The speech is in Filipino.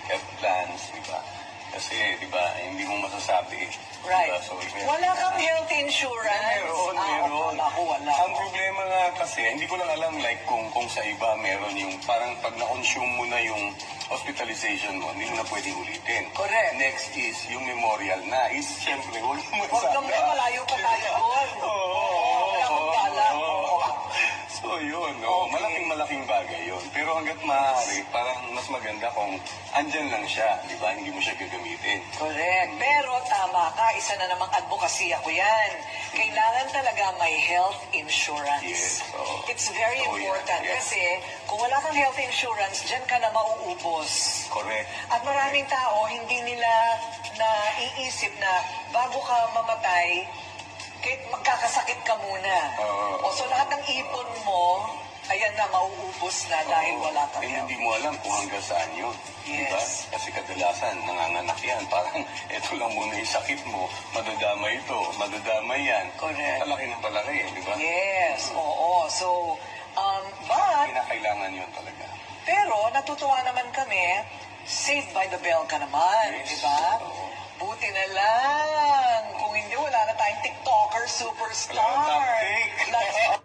health plans, di ba? Kasi, di ba, hindi mo masasabi. Right. Diba? So, Wala kang health insurance? Meron, meron. Ako, wala. Ang problema nga kasi, hindi ko lang alam like kung sa iba meron yung parang pag na-consume mo na yung hospitalization mo, hindi mo na pwedeng ulitin. Correct. Next is yung memorial na is, siyempre, huwag mo Huwag kang malayo pa tayo doon. Wala kang bala. So yun, Okay. malaking bagay yun. Pero hanggat maaari, parang mas maganda kung andyan lang siya, di ba? Hindi mo siya gagamitin. Correct. Pero tama ka, isa na namang advocacy ako yan. Kailangan talaga may health insurance. Yes, oo. It's very Oo, yan. important Yes. kasi kung wala kang health insurance, dyan ka na mauubos. Correct. At maraming tao, hindi nila naiisip na bago ka mamatay, kahit magkakasakit ka muna. Oo. So lahat ng ipon mo, ayan na, mauubos na dahil wala kang health. Hindi mo alam kung hanggang saan yun. Yes. Diba? Kasi kadalasan, nanganganak yan. Parang, eto lang muna yung sakit mo. Madadamay ito, madadamay yan. Correct. Palaki ng palaki, di ba? Yes, oo. So, but, Kinakailangan yun talaga. pero natutuwa naman kami, saved by the bell ka naman, Yes. di ba? Oo. Buti na lang. Kung hindi, wala na tayong TikToker superstar. Wala nang top take.